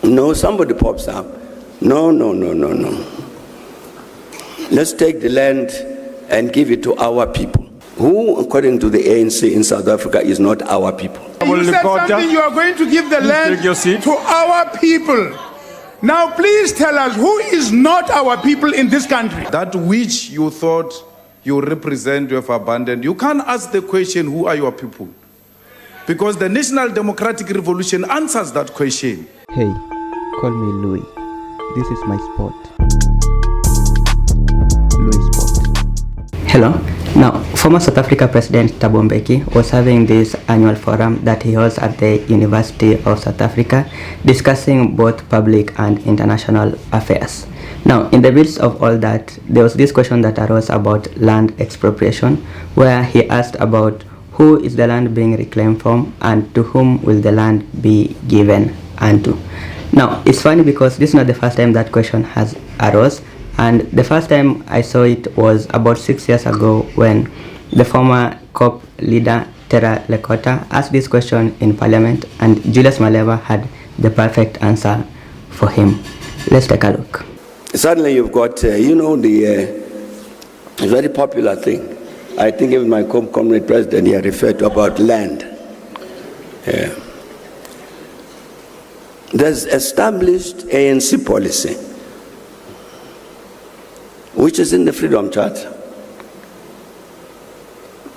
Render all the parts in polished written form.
No, somebody pops up. No. Let's take the land and give it to our people. Who, according to the ANC in South Africa, is not our people? You said something, you are going to give the land to our people. Now please tell us, who is not our people in this country? That which you thought you represent, you have abandoned. You can't ask the question, who are your people? Because the National Democratic Revolution answers that question. Hey, call me Louis. This is my spot. LuiSpot. Hello. Now, former South Africa President Thabo Mbeki was having this annual forum that he holds at the University of South Africa, discussing both public and international affairs. Now, in the midst of all that, there was this question that arose about land expropriation, where he asked about who is the land being reclaimed from and to whom will the land be given unto. Now, it's funny because this is not the first time that question has arose. And the first time I saw it was about 6 years ago when the former COP leader, Lekota, asked this question in Parliament, and Julius Malema had the perfect answer for him. Let's take a look. Suddenly you've got, the very popular thing. I think even my comrade president here referred to about land. There's established ANC policy, which is in the Freedom Charter.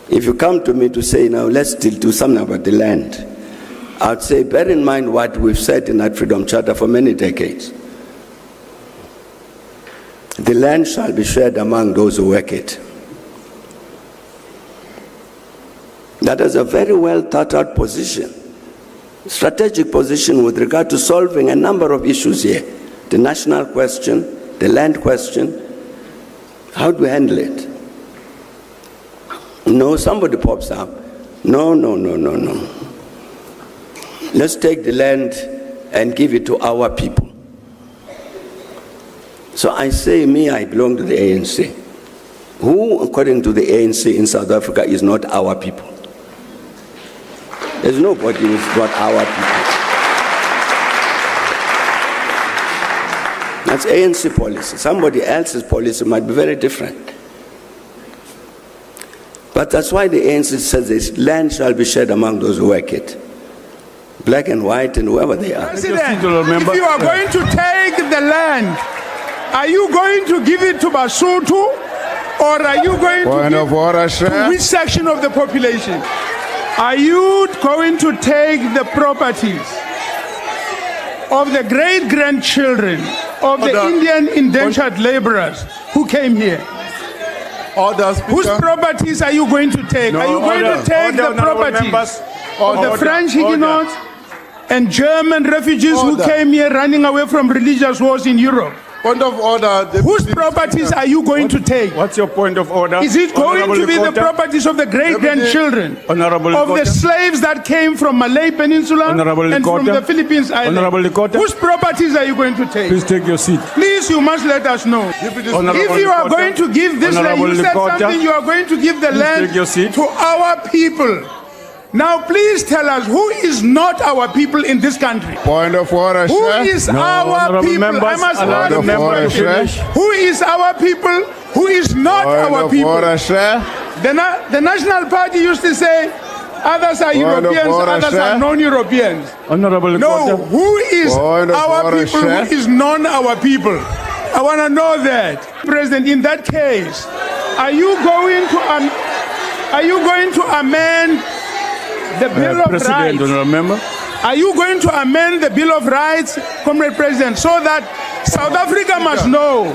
If you come to me to say, now let's still do something about the land, I'd say, bear in mind what we've said in that Freedom Charter for many decades. The land shall be shared among those who work it. That is a very well thought out position, strategic position with regard to solving a number of issues here. The national question, the land question. How do we handle it? No, somebody pops up. No. Let's take the land and give it to our people. So I say, I belong to the ANC. Who, according to the ANC in South Africa, is not our people? There's nobody who's not our people. That's ANC policy. Somebody else's policy might be very different. But that's why the ANC says this land shall be shared among those who work it. Black and white and whoever they are. President, if you are going to take the land, are you going to give it to Basotho, or are you going to give to which section of the population? Are you going to take the properties of the great-grandchildren of the Indian indentured laborers who came here? Whose properties are you going to take? Are you going to take the properties of the French Huguenots and German refugees who came here running away from religious wars in Europe? Point of order. Whose properties are you going to take? What's your point of order? Is it going to be the properties of the great-grandchildren of the slaves that came from Malay Peninsula and from the Philippines Islands? Whose properties are you going to take? Please take your seat. Please, you must let us know. If you are going to give this land, you said something, you are going to give the land to our people. Now please tell us, who is not our people in this country? Point of order, Who is our people? I must ask, who is our people? Who is not our people? The National Party used to say, others are Europeans, others are non-Europeans. No, who is our people, who is non our people? I want to know that. President, in that case, are you going to amend the Bill of Rights? Remember? Are you going to amend the Bill of Rights, Comrade President, so that South Africa must know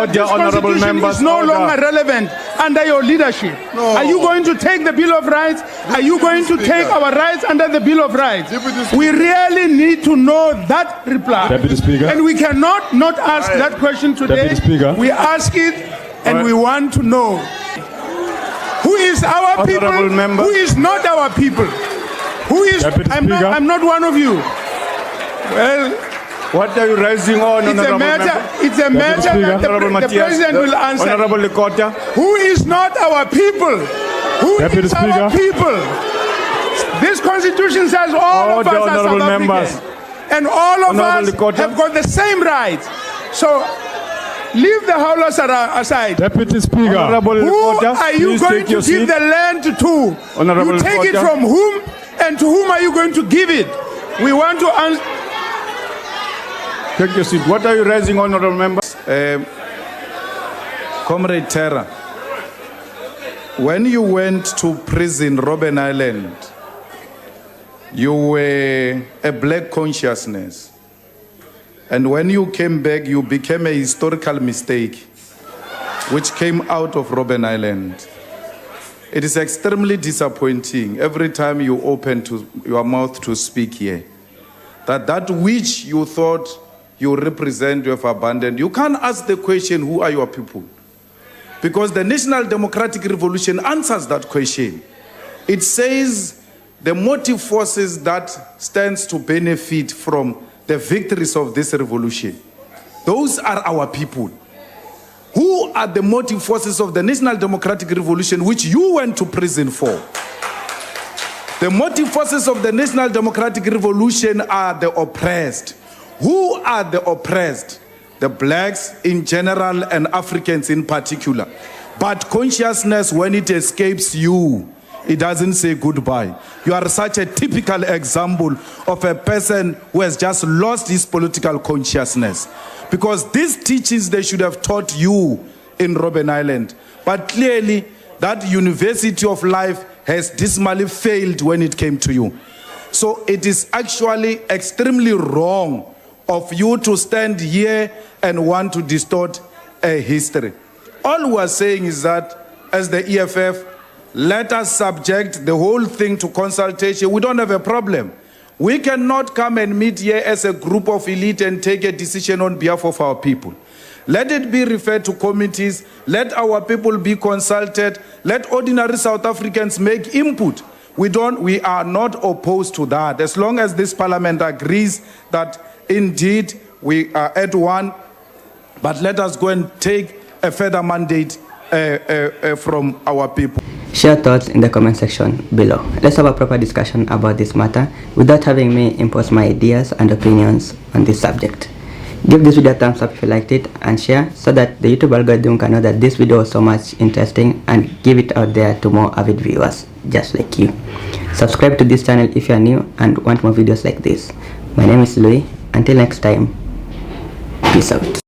that this Constitution is no longer relevant under your leadership? Are you going to take the Bill of Rights? Are you going to take our rights under the Bill of Rights? We really need to know that reply. Deputy Speaker. And we cannot not ask that question today. We ask it and we want to know. Who is our people? Who is not our people? Who is? I'm not one of you. Well, what are you raising on? It's a matter that the president will answer. Honorable Lekota. Who is not our people? Who is our people? This constitution says all of us are South Africans. And all of Honorable us Lekota. have got the same rights. So leave the howlers aside. Deputy Speaker. Honorable Who Lekota, are you please going take to your give seat. the land to? Honorable You take it Lekota. from whom, and to whom are you going to give it? We want to answer. Take your seat. What are you raising, honorable member? Comrade Terra, when you went to prison, Robben Island, you were a black consciousness. And when you came back, you became a historical mistake, which came out of Robben Island. It is extremely disappointing every time you open your mouth to speak here, that which you thought you represent, you have abandoned. You can't ask the question, who are your people? Because the National Democratic Revolution answers that question. It says the motive forces that stands to benefit from the victories of this revolution, those are our people. Who are the motive forces of the National Democratic Revolution which you went to prison for? The motive forces of the National Democratic Revolution are the oppressed. Who are the oppressed? The blacks in general and Africans in particular. But consciousness, when it escapes you, it doesn't say goodbye. You are such a typical example of a person who has just lost his political consciousness. Because these teachings they should have taught you in Robben Island. But clearly, that university of life has dismally failed when it came to you. So it is actually extremely wrong of you to stand here and want to distort a history. All we are saying is that, as the EFF, let us subject the whole thing to consultation. We don't have a problem. We cannot come and meet here as a group of elite and take a decision on behalf of our people. Let it be referred to committees. Let our people be consulted. Let ordinary South Africans make input. We are not opposed to that. As long as this parliament agrees that indeed we are at one, but let us go and take a further mandate from our people. Share thoughts in the comment section below. Let's have a proper discussion about this matter without having me impose my ideas and opinions on this subject. Give this video a thumbs up if you liked it and share so that the YouTube algorithm can know that this video was so much interesting and give it out there to more avid viewers just like you. Subscribe to this channel if you are new and want more videos like this. My name is Louis. Until next time, peace out.